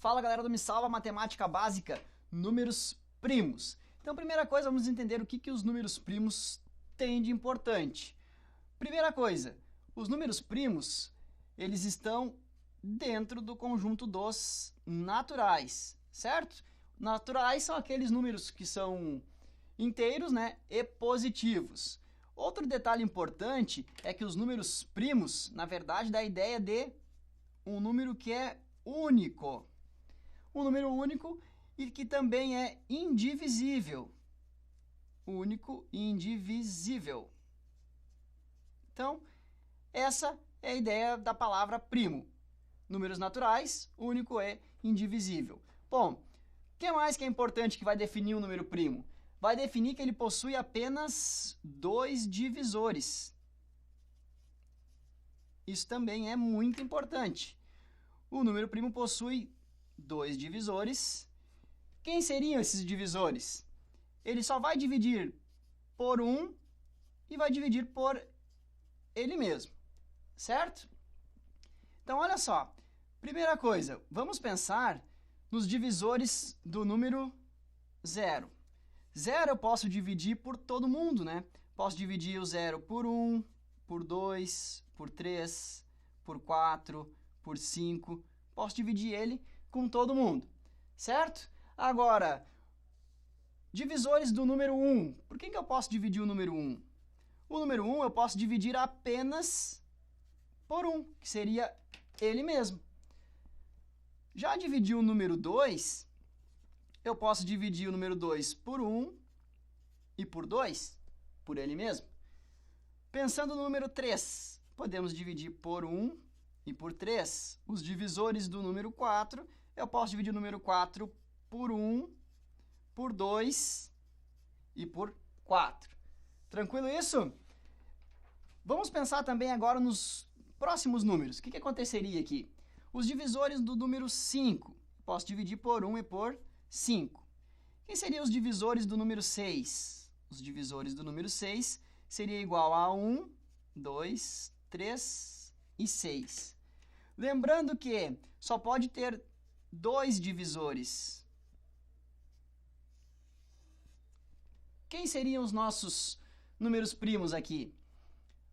Fala galera do Me Salva Matemática Básica, números primos. Então primeira coisa, vamos entender o que os números primos têm de importante. Primeira coisa, os números primos, eles estão dentro do conjunto dos naturais, certo? Naturais são aqueles números que são inteiros, né, e positivos. Outro detalhe importante é que os números primos, na verdade, dá a ideia de um número que é único. Um número único e que também é indivisível. Único e indivisível. Então, essa é a ideia da palavra primo. Números naturais, único e indivisível. Bom, o que mais que é importante que vai definir um número primo? Vai definir que ele possui apenas dois divisores. Isso também é muito importante. O número primo possui dois divisores. Quem seriam esses divisores? Ele só vai dividir por 1 e vai dividir por ele mesmo, certo? Então, olha só. Primeira coisa, vamos pensar nos divisores do número 0. 0 eu posso dividir por todo mundo, né? Posso dividir o 0 por 1, por 2, por 3, por 4, por 5. Posso dividir ele com todo mundo, certo? Agora, divisores do número 1. Por que eu posso dividir o número 1? O número 1 eu posso dividir apenas por 1, que seria ele mesmo. Já dividir o número 2, eu posso dividir o número 2 por 1 e por 2, por ele mesmo. Pensando no número 3, podemos dividir por 1 e por 3. Os divisores do número 4, eu posso dividir o número 4 por 1, por 2 e por 4. Tranquilo isso? Vamos pensar também agora nos próximos números. O que aconteceria aqui? Os divisores do número 5. Posso dividir por 1 e por 5. Quem seriam os divisores do número 6? Os divisores do número 6 seria igual a 1, 2, 3 e 6. Lembrando que só pode ter dois divisores. Quem seriam os nossos números primos aqui?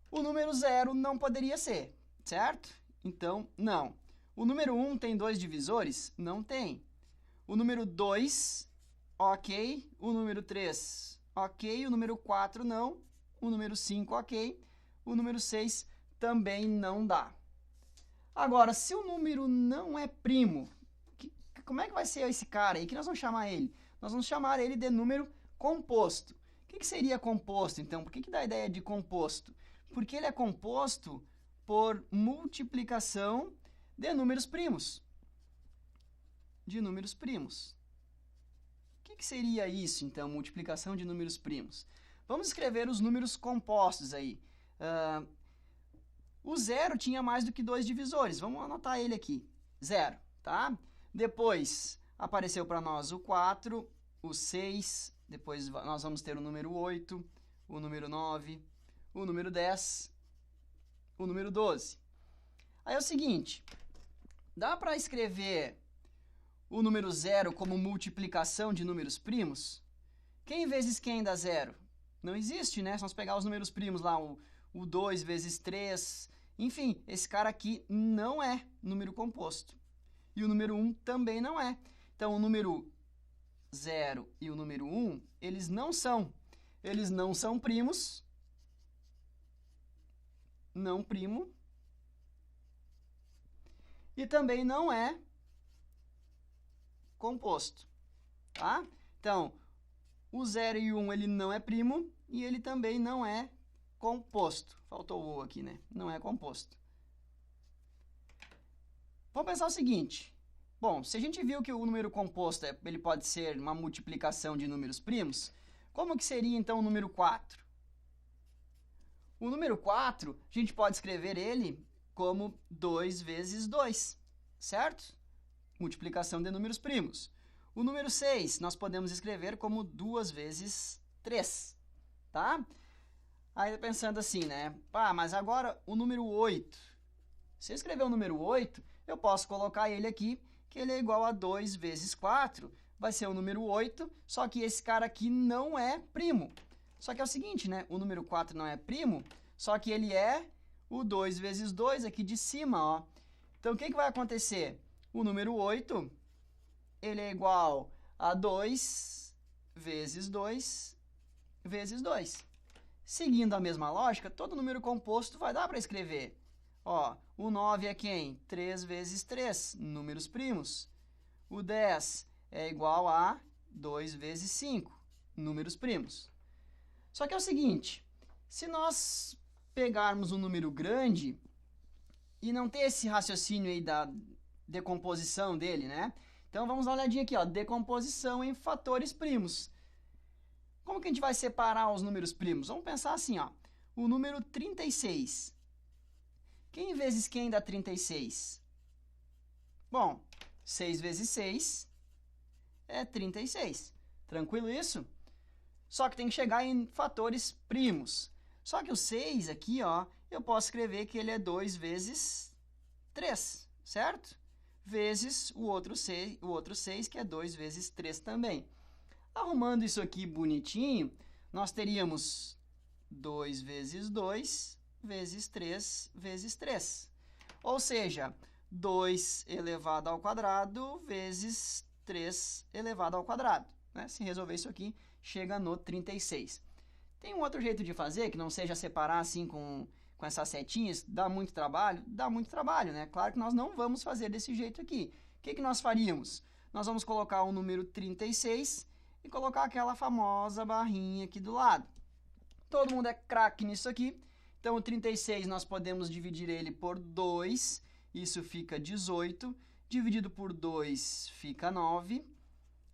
O número 0 não poderia ser, certo? Então, não. O número 1 tem dois divisores? Não tem. O número 2, ok. O número 3, ok. O número 4, não. O número 5, ok. O número 6 também não dá. Agora, se o número não é primo, como é que vai ser esse cara aí? O que nós vamos chamar ele? Nós vamos chamar ele de número composto. O que seria composto, então? Por que dá a ideia de composto? Porque ele é composto por multiplicação de números primos. De números primos. O que seria isso, então, multiplicação de números primos? Vamos escrever os números compostos aí. O 0 tinha mais do que dois divisores. Vamos anotar ele aqui. 0, tá? Depois apareceu para nós o 4, o 6, depois nós vamos ter o número 8, o número 9, o número 10, o número 12. Aí é o seguinte, dá para escrever o número 0 como multiplicação de números primos? Quem vezes quem dá 0? Não existe, né? Se nós pegar os números primos lá, o 2 vezes 3, enfim, esse cara aqui não é número composto. E o número 1 também não é. Então, o número 0 e o número 1, eles não são primos, não primo, e também não é composto, tá? Então, o 0 e o 1, ele não é primo e ele também não é composto. Faltou o O aqui, né? Não é composto. Vamos pensar o seguinte. Bom, se a gente viu que o número composto ele pode ser uma multiplicação de números primos, como que seria então o número 4? O número 4, a gente pode escrever ele como 2 vezes 2, certo? Multiplicação de números primos. O número 6, nós podemos escrever como 2 vezes 3, tá? Aí pensando assim, né? Pá, mas agora o número 8. Se eu escrever o número 8, eu posso colocar ele aqui que ele é igual a 2 vezes 4, vai ser o número 8, só que esse cara aqui não é primo. Só que é o seguinte, né? O número 4 não é primo, só que ele é o 2 vezes 2 aqui de cima, ó. Então, o que vai acontecer? O número 8, ele é igual a 2 vezes 2 vezes 2. Seguindo a mesma lógica, todo número composto vai dar para escrever. Ó, o 9 é quem? 3 vezes 3, números primos. O 10 é igual a 2 vezes 5, números primos. Só que é o seguinte, se nós pegarmos um número grande e não ter esse raciocínio aí da decomposição dele, né? Então, vamos dar uma olhadinha aqui, ó, decomposição em fatores primos. Como que a gente vai separar os números primos? Vamos pensar assim, ó, o número 36. Quem vezes quem dá 36? Bom, 6 vezes 6 é 36. Tranquilo isso? Só que tem que chegar em fatores primos. Só que o 6 aqui, ó, eu posso escrever que ele é 2 vezes 3, certo? Vezes o outro 6, que é 2 vezes 3 também. Arrumando isso aqui bonitinho, nós teríamos 2 vezes 2 vezes 3 vezes 3. Ou seja, 2 elevado ao quadrado vezes 3 elevado ao quadrado. Né? Se resolver isso aqui, chega no 36. Tem um outro jeito de fazer, que não seja separar assim com essas setinhas, dá muito trabalho? Dá muito trabalho, né? Claro que nós não vamos fazer desse jeito aqui. O que nós faríamos? Nós vamos colocar o número 36 e colocar aquela famosa barrinha aqui do lado. Todo mundo é craque nisso aqui. Então, o 36 nós podemos dividir ele por 2, isso fica 18. Dividido por 2 fica 9.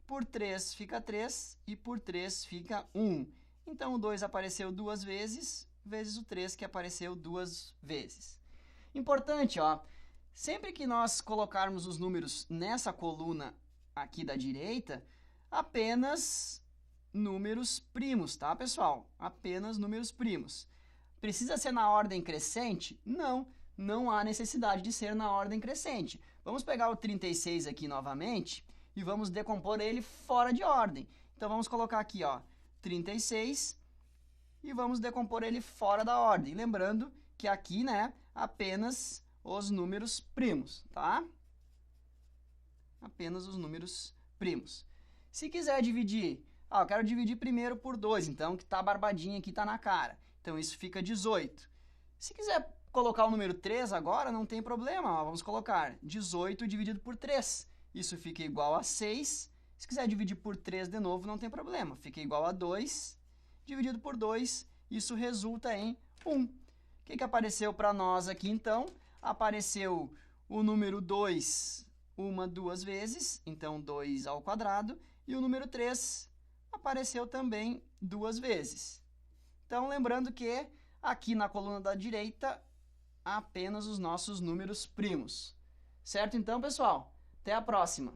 Por 3 fica 3 e por 3 fica 1. Então, o 2 apareceu 2 vezes, vezes o 3 que apareceu 2 vezes. Importante, ó, sempre que nós colocarmos os números nessa coluna aqui da direita, apenas números primos, tá, pessoal? Apenas números primos. Precisa ser na ordem crescente? Não, não há necessidade de ser na ordem crescente. Vamos pegar o 36 aqui novamente e vamos decompor ele fora de ordem. Então, vamos colocar aqui, ó, 36 e vamos decompor ele fora da ordem. Lembrando que aqui, né, apenas os números primos, tá? Apenas os números primos. Se quiser dividir, eu quero dividir primeiro por 2, então, que tá barbadinho aqui, tá na cara. Então, isso fica 18. Se quiser colocar o número 3 agora, não tem problema, ó, vamos colocar 18 dividido por 3. Isso fica igual a 6. Se quiser dividir por 3 de novo, não tem problema. Fica igual a 2. Dividido por 2, isso resulta em 1. O que apareceu para nós aqui, então? Apareceu o número 2 duas vezes, então 2 ao quadrado. E o número 3 apareceu também 2 vezes. Então, lembrando que aqui na coluna da direita, apenas os nossos números primos. Certo, então, pessoal? Até a próxima!